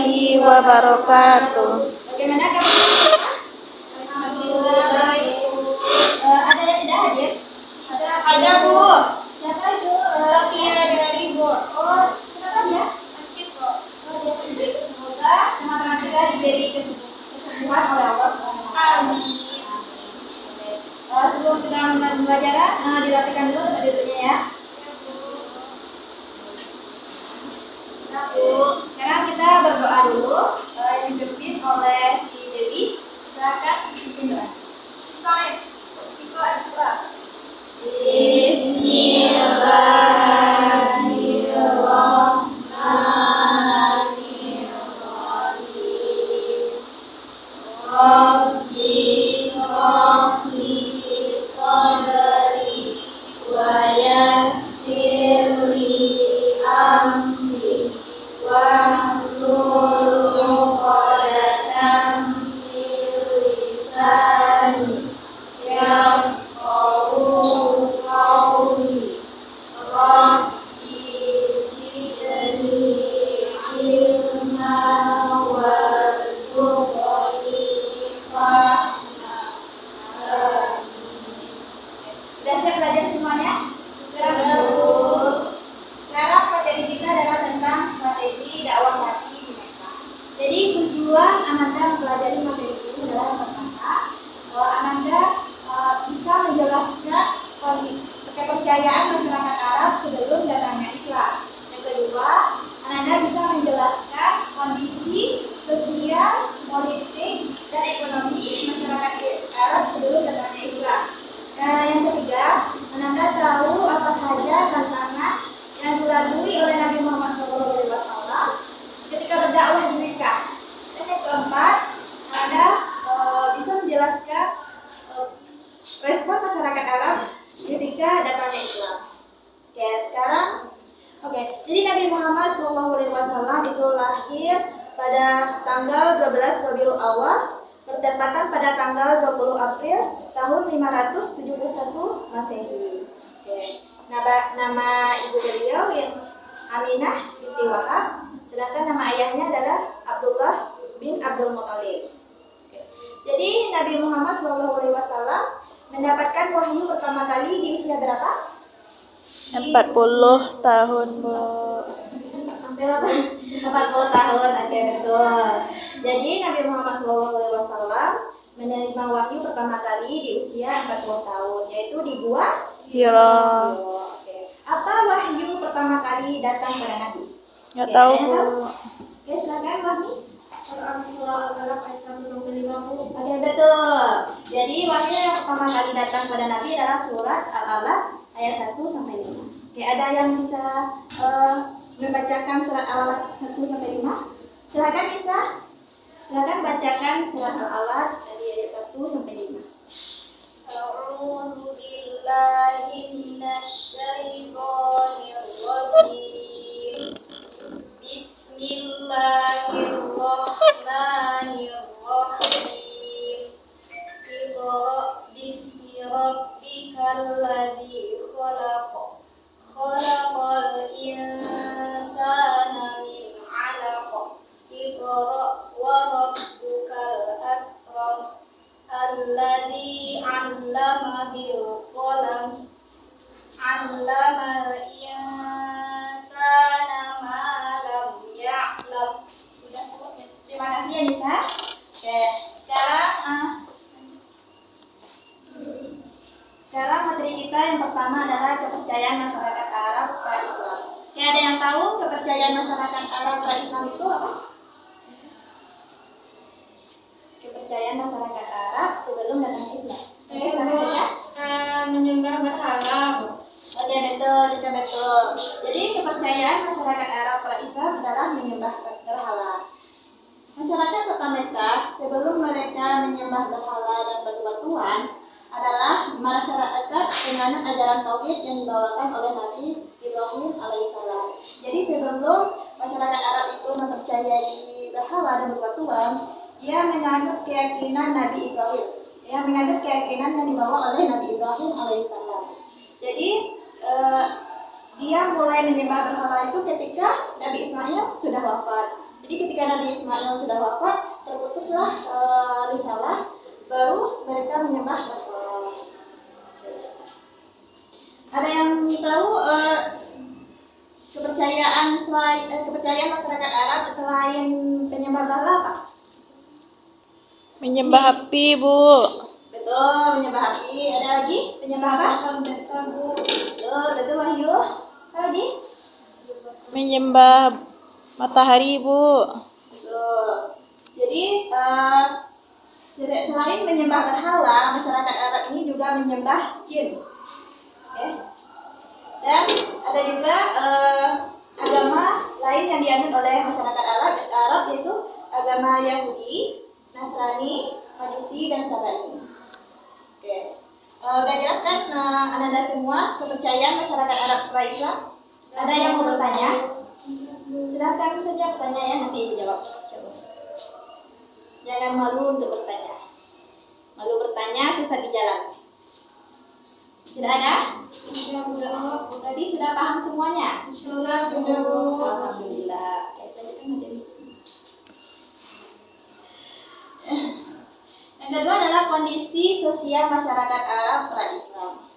warahmatullahi wabarakatuh. Bagaimana kabar semua? Alhamdulillah baik. Ada yang tidak hadir? Ada Bu. Siapa itu? Tia dari Bu. Oh, kenapa dia? Sakit kok. Oh, dia sakit. Semoga teman-teman kita diberi kesembuhan oleh Allah Subhanahu wa Ta'ala. Amin. Sebelum kita mulai pembelajaran, dirapikan dulu tempat duduknya ya. Nah, Bu, sekarang kita berdoa dulu yang dipimpin oleh si Dewi. Silakan dipimpin doa. Bismillahirrahmanirrahim. Rabbi shrah li sadri wa yassir li amri wahlul 'uqdatam min lisani yafqahu qawli. Rabbi zidni ilma warzuqni fahma. Sudah siap belajar semuanya? Sudah. Sekarang materi kita adalah tentang strategi dakwah Nabi di Mekah. Jadi tujuan Ananda mempelajari materi ini adalah yang pertama, Ananda bisa menjelaskan kepercayaan masyarakat Arab sebelum datangnya Islam. Yang kedua, Ananda bisa menjelaskan kondisi sosial, politik, dan ekonomi masyarakat Arab sebelum datangnya Islam. Yang ketiga, Ananda tahu apa saja tantangan yang dilalui oleh Nabi Muhammad SAW ketika berdakwah di Mekah. Dan yang keempat, Anda bisa menjelaskan respon masyarakat Arab ketika datangnya Islam. Jadi Nabi Muhammad SAW itu lahir pada tanggal 12 Rabiul Awal, bertepatan pada tanggal 20 April tahun 571 Masehi. Nama ibu beliau yang Aminah binti Wahab, sedangkan nama ayahnya adalah Abdullah bin Abdul Muthalib. Jadi Nabi Muhammad SAW mendapatkan wahyu pertama kali di usia berapa? 40 tahun, Bu. Hampir 40 tahun, oke betul. Jadi Nabi Muhammad SAW menerima wahyu pertama kali di usia 40 tahun, yaitu di Gua Hira. Apa wahyu pertama kali datang pada Nabi? Nggak tahu, Bu. Silakan Wahmi. Surah Al-Alaq ayat 1-50. Oke, betul. Jadi wahyu yang pertama kali datang pada Nabi adalah surat Al-Alaq ayat 1-5. Ada yang bisa membacakan surat Al-Alaq 1-5? Silakan bisa. Silakan bacakan surat Al-Alaq dari ayat 1-5. A'udzu billahi minasy syaithanir rajim. Bismillahirrahmanirrahim. Iqra bismi rabbikal ladzi khalaq. Khalaqal insana min 'alaq. Iqra wa rabbukal akram. Alladzi 'allama bil qalam. 'Allamal insana ma lam ya'lam. Sudah cukup ya? Terima kasih ya Nisa. Oke, sekarang materi kita yang pertama adalah kepercayaan masyarakat Arab pra Islam. Ada yang tahu kepercayaan masyarakat Arab pra Islam itu apa? Kepercayaan masyarakat Arab sebelum datang Islam. Menyembah berhala. Oke, betul. Jadi kepercayaan masyarakat Arab pra Islam adalah menyembah berhala. Masyarakat kota Mekah sebelum mereka menyembah berhala dan batu-batuan adalah masyarakat dengan ajaran tauhid yang dibawakan oleh Nabi Ibrahim alaihissalam. Jadi sebelum masyarakat Arab itu mempercayai berhala dan batu-batuan, dia menganut keyakinan Nabi Ibrahim. Dia menganut keyakinan yang dibawa oleh Nabi Ibrahim alaihissalam. Jadi dia mulai menyembah berhala itu ketika Nabi Ismail sudah wafat. Jadi ketika Nabi Ismail sudah wafat, terputuslah risalah, baru mereka menyembah berhala. Ada yang tahu kepercayaan masyarakat Arab selain penyembah berhala apa? Menyembah api, Bu. Betul, menyembah api. Ada lagi? Penyembah apa? Betul, Wahyu. Apa lagi? Menyembah matahari, Bu. Betul. Jadi selain menyembah berhala, masyarakat Arab ini juga menyembah jin. Oke. Dan ada juga agama lain yang dianut oleh masyarakat Arab yaitu agama Yahudi, Nasrani, Majusi, dan Sabai. Oke. Udah jelas kan Anda semua kepercayaan masyarakat Arab setelah Islam? Ada yang mau bertanya? Silakan saja bertanya ya, nanti Ibu jawab. Jangan malu untuk bertanya. Malu bertanya sesat di jalan. Tidak ada? Tadi sudah paham semuanya? Sudah, Bu. Alhamdulillah. Yang kedua adalah kondisi sosial masyarakat Arab pra-Islam.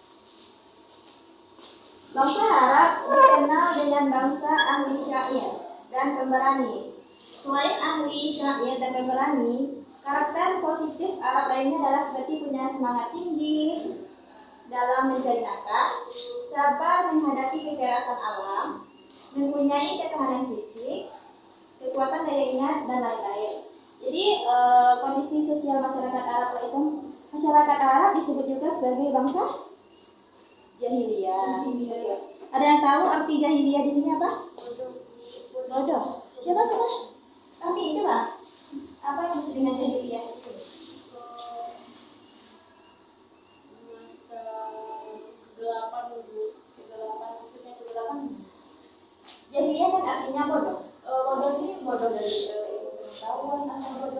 Bangsa Arab dikenal dengan bangsa ahli syair dan pemberani. Selain ahli syair dan pemberani, karakter positif Arab lainnya adalah seperti punya semangat tinggi dalam mencari nafkah, sabar menghadapi kekerasan alam, mempunyai ketahanan fisik, kekuatan daya ingat, dan lain-lain. Jadi kondisi sosial masyarakat Arab Islam, masyarakat Arab disebut juga sebagai bangsa jahiliyah. Ada yang tahu arti jahiliyah di sini apa? Bodoh. Siapa? Kami itu Pak. Apa yang maksud dengan jahiliyah di sini? Kegelapan maksudnya kegelapan. Jahiliyah kan artinya bodoh. Bodoh ini bodoh dari pengetahuan atau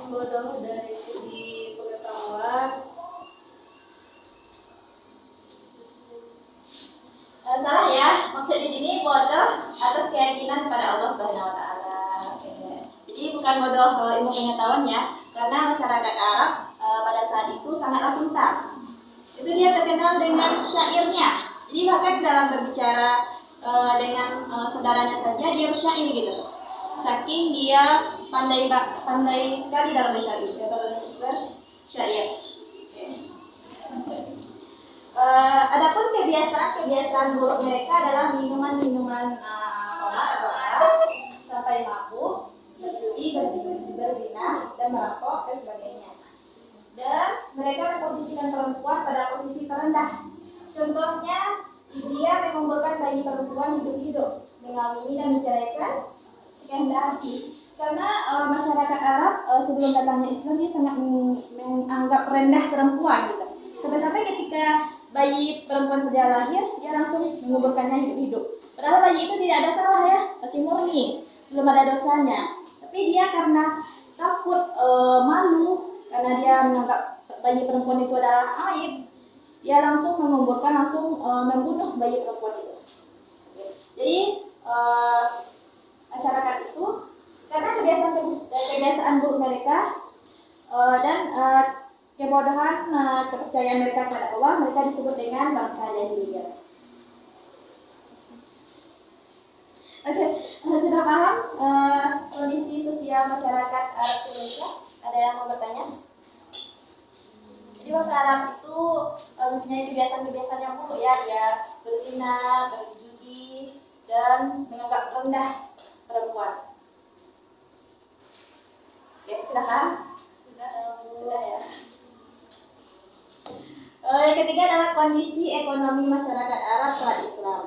bodoh dari segi pengetahuan. Salah ya, maksud di sini bodoh atas keyakinan kepada Allah Subhanahu Wa Taala. Jadi bukan bodoh ilmu pengetahuan ya, karena masyarakat Arab pada saat itu sangatlah pintar. Itu dia terkenal dengan syairnya. Jadi bahkan dalam berbicara dengan saudaranya saja dia bersyair gitu. Saking dia pandai sekali dalam bersyair. Adapun kebiasaan buruk mereka adalah minuman khamar atau arak sampai mabuk, berjudi, berzina, dan merampok dan sebagainya. Dan mereka memposisikan perempuan pada posisi terendah. Contohnya, dia mengumpulkan bayi perempuan hidup-hidup, mengawini dan menceraikan sekehendak hati. Karena masyarakat Arab sebelum datangnya Islam dia sangat menganggap rendah perempuan gitu. Sampai-sampai ketika bayi perempuan saja lahir, dia langsung menguburkannya hidup-hidup. Padahal bayi itu tidak ada salah ya, masih murni, belum ada dosanya. Tapi dia karena takut, malu, karena dia menganggap bayi perempuan itu adalah aib, dia langsung menguburkan, langsung membunuh bayi perempuan itu. Jadi masyarakat itu karena kebiasaan buruk mereka dan kebodohan kepercayaan mereka kepada Allah, mereka disebut dengan bangsa jahiliyah. Oke, sudah paham kondisi sosial masyarakat Arab Indonesia? Ada yang mau bertanya? Jadi bangsa Arab itu mempunyai kebiasaan-kebiasaan yang buruk ya, dia berzina, berjudi, dan menganggap rendah perempuan. Oke, silakan. Sudah ya. Yang ketiga adalah kondisi ekonomi masyarakat Arab pra-Islam.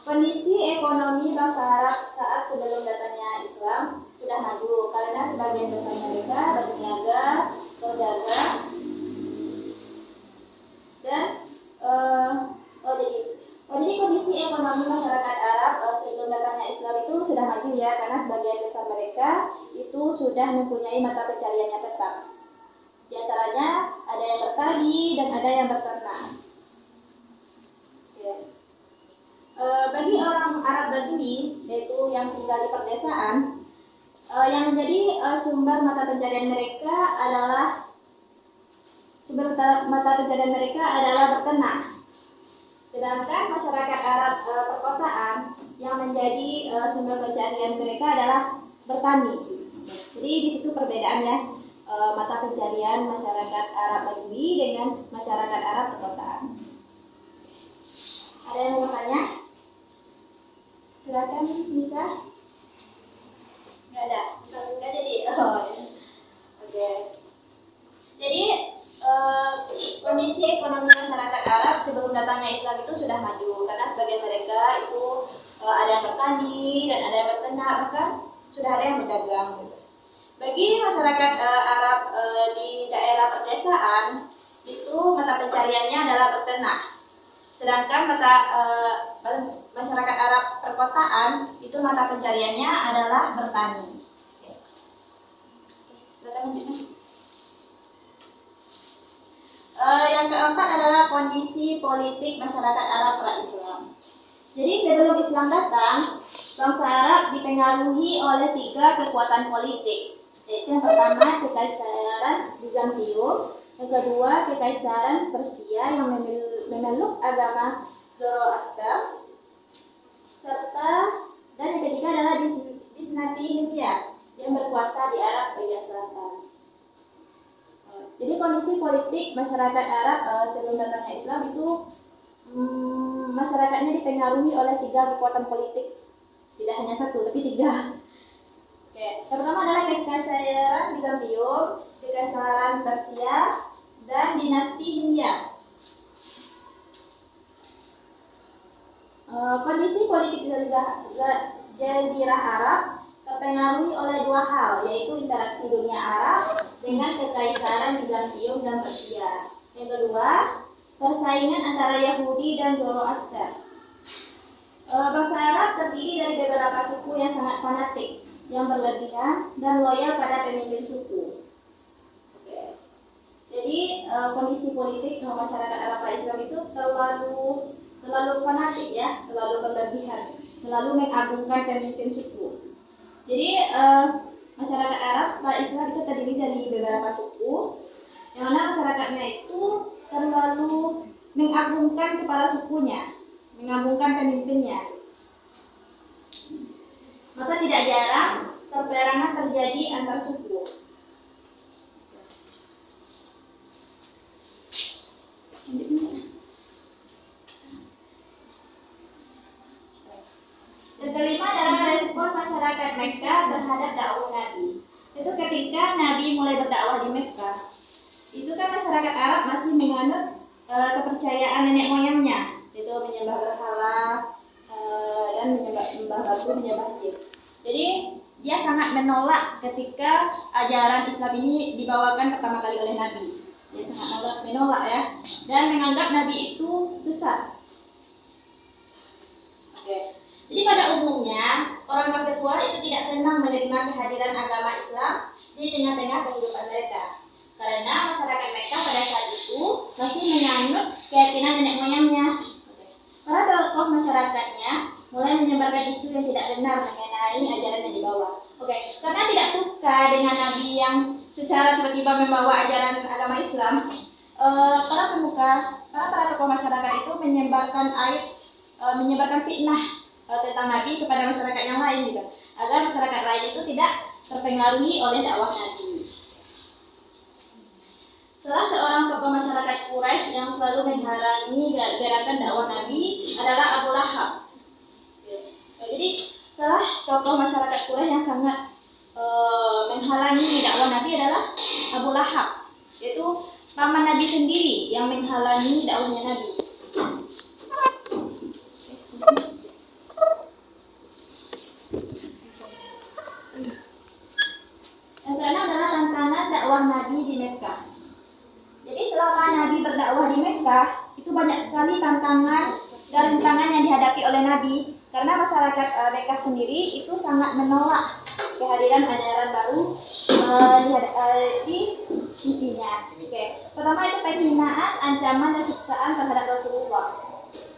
Kondisi ekonomi bangsa Arab saat sebelum datangnya Islam sudah maju karena sebagian besar mereka berniaga, berdagang, dan jadi kondisi ekonomi masyarakat Arab sebelum datangnya Islam itu sudah maju ya, karena sebagian besar mereka itu sudah mempunyai mata pencariannya tetap. Di antaranya ada yang bertani dan ada yang berternak. Bagi orang Arab Badui, yaitu yang tinggal di perdesaan, yang menjadi sumber mata pencarian mereka adalah berternak. Sedangkan masyarakat Arab perkotaan yang menjadi sumber pencarian mereka adalah bertani. Jadi di situ perbedaannya mata pencarian masyarakat Arab Badui dengan masyarakat Arab perkotaan. Ada yang mau bertanya? Silakan bisa. Nggak ada. Nggak jadi. Oh, ya. Oke. Jadi kondisi ekonomi masyarakat Arab sebelum datangnya Islam itu sudah maju karena sebagian mereka itu ada yang bertani dan ada yang berternak, bahkan sudah ada yang berdagang. Bagi masyarakat Arab di daerah perdesaan itu mata pencariannya adalah berternak, sedangkan masyarakat Arab perkotaan itu mata pencariannya adalah bertani. Silakan lanjutkan. Yang keempat adalah kondisi politik masyarakat Arab pra-Islam. Jadi sebelum Islam datang, bangsa Arab dipengaruhi oleh 3 kekuatan politik, yaitu yang pertama Kekaisaran Bizantium, yang kedua Kekaisaran Persia yang memeluk agama Zoroaster, dan yang ketiga adalah Dinasti Hindia yang berkuasa di Arab bagian selatan. Jadi kondisi politik masyarakat Arab sebelum datangnya Islam itu masyarakatnya dipengaruhi oleh 3 kekuatan politik, tidak hanya 1 tapi 3. Oke, yang pertama adalah Kekaisaran Bizantium, Kekaisaran Persia, dan Dinasti Hindia. Kondisi politik Jazirah Arab terpengaruhi oleh 2 hal, yaitu interaksi dunia Arab dengan Kekaisaran Bizantium dan Persia. Yang kedua, persaingan antara Yahudi dan Zoroaster. Bangsa Arab terdiri dari beberapa suku yang sangat fanatik, yang berlebihan dan loyal pada pemimpin suku. Oke. Jadi kondisi politik masyarakat Arab Islam itu terlalu fanatik ya, terlalu berlebihan, terlalu mengagungkan pemimpin suku. Jadi masyarakat Arab Islam itu terdiri dari beberapa suku, yang mana masyarakatnya itu terlalu mengagungkan kepala sukunya, mengagungkan pemimpinnya. Maka tidak jarang peperangan terjadi antar suku. Yang kelima adalah respon masyarakat Mekkah terhadap dakwah Nabi. Itu ketika Nabi mulai berdakwah di Mekkah, itu kan masyarakat Arab masih menganut kepercayaan nenek moyangnya, yaitu menyembah berhala dan menyembah batu, menyembah jin. Jadi dia sangat menolak ketika ajaran Islam ini dibawakan pertama kali oleh Nabi. Dia sangat menolak ya, dan menganggap Nabi itu sesat. Oke. Jadi pada umumnya orang kafir Quraisy itu tidak senang menerima kehadiran agama Islam di tengah-tengah kehidupan mereka, karena masyarakat Mekkah pada saat itu masih menganut keyakinan nenek moyangnya. Para tokoh masyarakatnya mulai menyebarkan isu yang tidak benar mengenai ajaran yang dibawa. Karena tidak suka dengan Nabi yang secara tiba-tiba membawa ajaran agama Islam, para tokoh masyarakat itu menyebarkan fitnah tentang Nabi kepada masyarakat yang lain juga, agar masyarakat lain itu tidak terpengaruhi oleh dakwah Nabi. Salah seorang tokoh masyarakat Quraisy yang selalu menghalangi gerakan dakwah Nabi adalah Abu Lahab. Jadi salah tokoh masyarakat Quraisy yang sangat menghalangi dakwah Nabi adalah Abu Lahab, yaitu paman Nabi sendiri yang menghalangi dakwahnya Nabi. Yang keenam adalah tantangan dakwah Nabi di Mekkah. Jadi selama Nabi berdakwah di Mekkah, itu banyak sekali tantangan dan rintangan yang dihadapi oleh Nabi, karena masyarakat Mekkah sendiri itu sangat menolak kehadiran ajaran baru di sisinya. Pertama itu penghinaan, ancaman dan siksaan terhadap Rasulullah.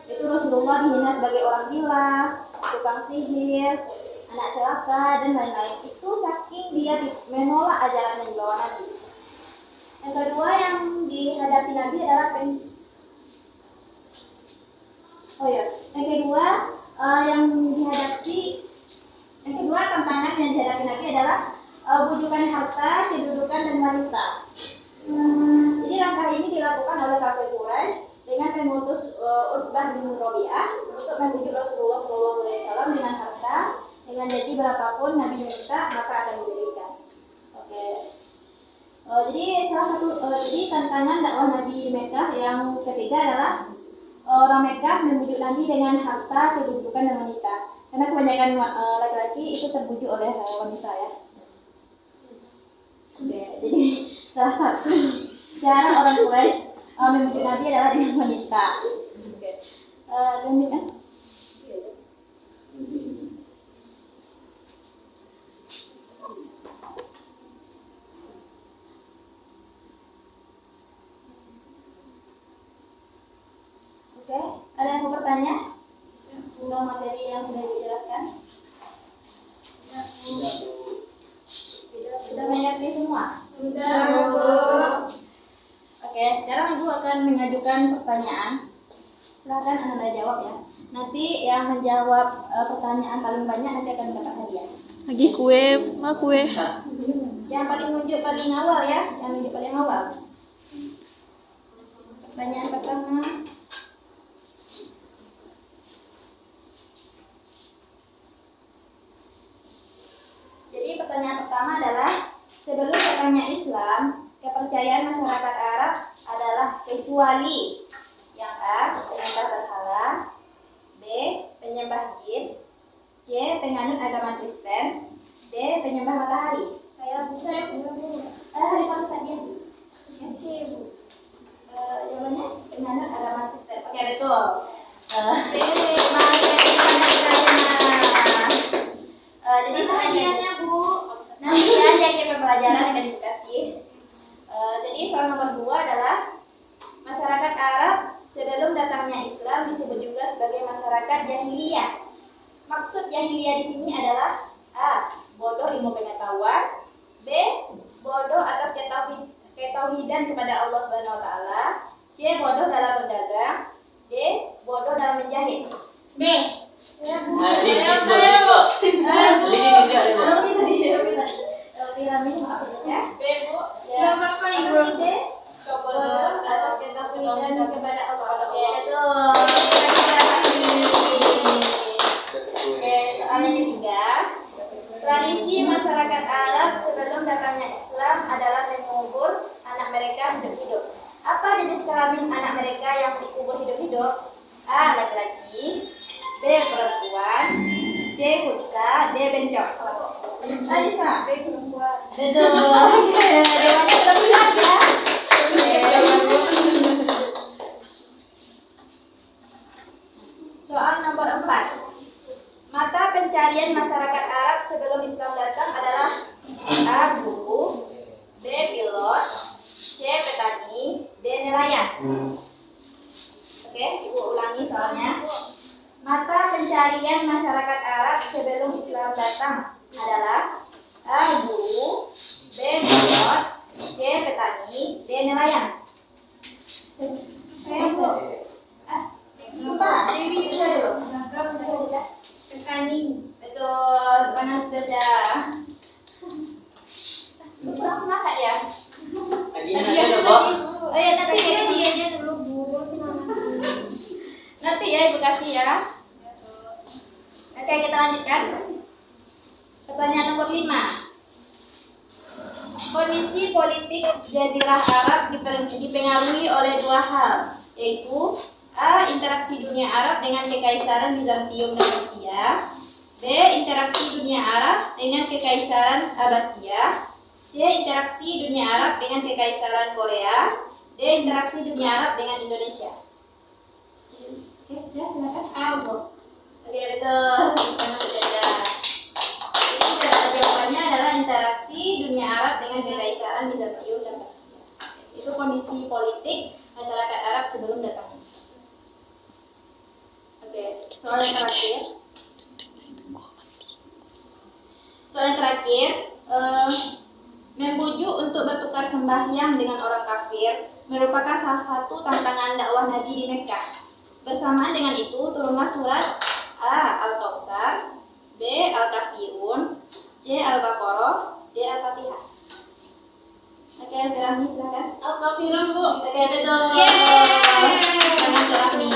Itu Rasulullah dihina sebagai orang gila, tukang sihir, anak celaka, dan lain-lain. Itu saking dia menolak ajaran yang dibawa Nabi. Yang kedua yang dihadapi Nabi adalah yang kedua tantangan yang dihadapi Nabi adalah bujukan harta, kedudukan, dan wanita. Jadi langkah ini dilakukan oleh kafir Quraisy dengan mengutus Utbah bin Rabi'ah untuk membujuk Rasulullah SAW dengan harta, dengan janji berapapun Nabi minta maka akan diberikan. Oke. Jadi tantangan dakwah Nabi di Mekah yang ketiga adalah orang Mekah membujuk Nabi dengan harta, kedudukan, dan wanita. Karena kebanyakan laki-laki itu terbujuk oleh wanita ya. Oke, jadi salah satu cara orang Quraisy membujuk Nabi adalah dengan wanita. Oke. Lanjutkan. Oke, ada yang mau bertanya? Tentang materi yang sudah dijelaskan? Sudah mengerti semua? Sudah, Bu. Oke, sekarang Ibu akan mengajukan pertanyaan. Silakan Anda jawab ya. Nanti yang menjawab pertanyaan paling banyak nanti akan mendapat hadiah. Lagi kue, mah kue. Yang paling nunjuk paling awal ya, yang nunjuk paling awal. Pertanyaan pertama. Jadi pertanyaan pertama adalah sebelum datangnya Islam, kepercayaan masyarakat Arab adalah kecuali yang A. Penyembah berhala, B. Penyembah jin, C. Penganut agama Kristen, D. Penyembah matahari. Saya bisa hari kamu saja. C, Bu. Jawabannya penganut agama Kristen. Oke, betul. Jadi selanjutnya Bu, nanti aja kita pembelajaran akan dikasih. Jadi soal nomor 2 adalah masyarakat Arab sebelum datangnya Islam disebut juga sebagai masyarakat jahiliyah. Maksud jahiliyah di sini adalah A. Bodoh ilmu pengetahuan, B. Bodoh atas ketauhidan kepada Allah Subhanahu wa taala, C. Bodoh dalam berdagang, D. Bodoh dalam menjahit. B. Tradisi masyarakat Arab sebelum datangnya Islam adalah mengubur anak mereka hidup-hidup. Apa jenis kelamin anak mereka yang dikubur hidup-hidup? A. Laki-laki, B. Perempuan, C. Kutsa, D. Bencong. Alisa, B. Perempuan. Betul. Jawabannya perempuan ya. Soal nomor 4. Mata pencarian masyarakat Arab sebelum Islam datang adalah A. Guru, B. Pilot, C. Petani, D. Nelayan. Oke, Ibu ulangi soalnya. Mata pencarian masyarakat Arab sebelum Islam datang adalah A. Guru, B. Pilot, C. Petani, D. Nelayan. Dewi juga dulu. Petani. Betul, panas saja. Kurang semangat ya? Oh ya, nanti hadiahnya dulu Bu. Nanti ya Ibu kasih ya. Oke, kita lanjutkan. Pertanyaan nomor 5. Kondisi politik Jazirah Arab dipengaruhi oleh 2 hal, yaitu A. Interaksi dunia Arab dengan Kekaisaran Bizantium dan Persia, B. Interaksi dunia Arab dengan Kekaisaran Abbasiyah, C. Interaksi dunia Arab dengan Kekaisaran Korea, D. Interaksi dunia Arab dengan Indonesia. Oke, ya silakan. Oke, betul. Jadi jawabannya adalah interaksi dunia Arab dengan Kekaisaran Bizantium dan Persia. Itu kondisi politik masyarakat Arab sebelum datang Islam. Soal yang terakhir. Soal yang terakhir, membujuk untuk bertukar sembahyang dengan orang kafir merupakan salah satu tantangan dakwah Nabi di Mekkah. Bersamaan dengan itu turunlah surat A. Al-Kautsar, B. Al-Kafirun, C. Al-Baqarah, D. Al-Fatihah. Oke, Rahmi silakan. Al-Kafirun, Bu. Oke, betul. Selamat Rahmi.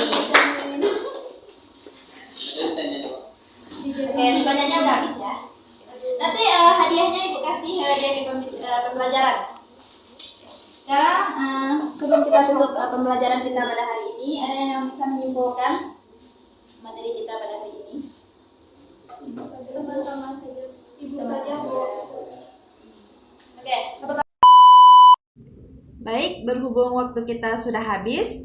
Oke, sebenarnya udah habis ya. Nanti hadiahnya Ibu kasih hadiah di pembelajaran. Sekarang sebelum kita tutup pembelajaran kita pada hari ini, ada yang bisa menyimpulkan materi kita pada hari ini? Sama-sama saja. Ibu saja, Bu. Oke. Baik, berhubung waktu kita sudah habis,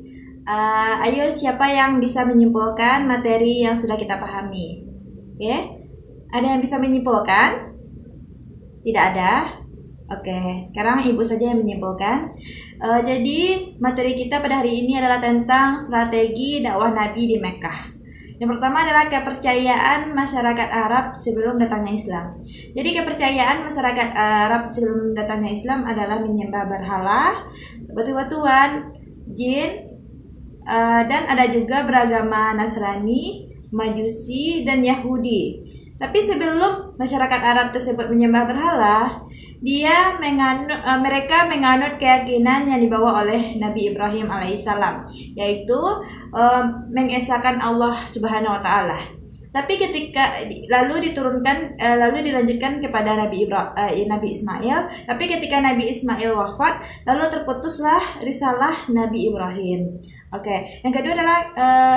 ayo siapa yang bisa menyimpulkan materi yang sudah kita pahami? Oke, ada yang bisa menyimpulkan? Tidak ada? Oke, sekarang Ibu saja yang menyimpulkan. Jadi materi kita pada hari ini adalah tentang strategi dakwah Nabi di Mekkah. Yang pertama adalah kepercayaan masyarakat Arab sebelum datangnya Islam. Jadi kepercayaan masyarakat Arab sebelum datangnya Islam adalah menyembah berhala, batu-batuan, jin, dan ada juga beragama Nasrani, Majusi, dan Yahudi. Tapi sebelum masyarakat Arab tersebut menyembah berhala, mereka menganut keyakinan yang dibawa oleh Nabi Ibrahim alaihissalam, yaitu mengesahkan Allah Subhanahu wa taala. Tapi ketika lalu dilanjutkan kepada Nabi Ismail, tapi ketika Nabi Ismail wafat, lalu terputuslah risalah Nabi Ibrahim. Oke, yang kedua adalah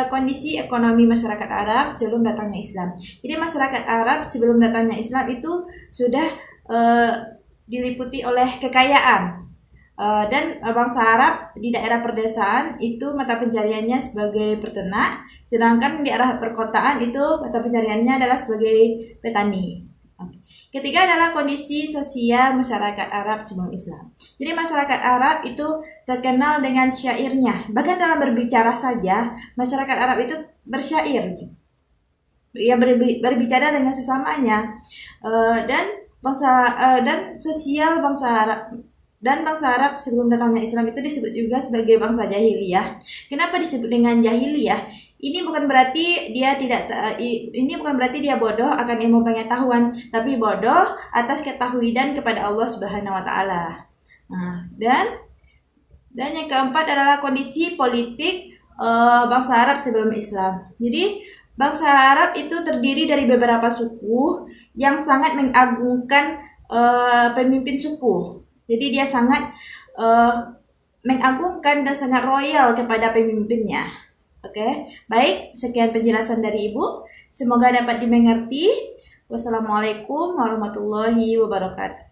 kondisi ekonomi masyarakat Arab sebelum datangnya Islam. Jadi masyarakat Arab sebelum datangnya Islam itu sudah diliputi oleh kekayaan. Dan bangsa Arab di daerah perdesaan itu mata pencariannya sebagai peternak, sedangkan di arah perkotaan itu mata pencariannya adalah sebagai petani. Ketiga adalah kondisi sosial masyarakat Arab sebelum Islam. Jadi masyarakat Arab itu terkenal dengan syairnya. Bahkan dalam berbicara saja, masyarakat Arab itu bersyair. Ya, berbicara dengan sesamanya. Dan sosial bangsa Arab sebelum datangnya Islam itu disebut juga sebagai bangsa jahiliyah. Kenapa disebut dengan jahiliyah? Ini bukan berarti dia bodoh akan ilmu pengetahuan, tapi bodoh atas ketahuidan kepada Allah Subhanahu wa taala. Nah, dan yang keempat adalah kondisi politik bangsa Arab sebelum Islam. Jadi bangsa Arab itu terdiri dari beberapa suku yang sangat mengagungkan pemimpin suku. Jadi dia sangat mengagungkan dan sangat royal kepada pemimpinnya. Oke, baik, sekian penjelasan dari Ibu. Semoga dapat dimengerti. Wassalamualaikum warahmatullahi wabarakatuh.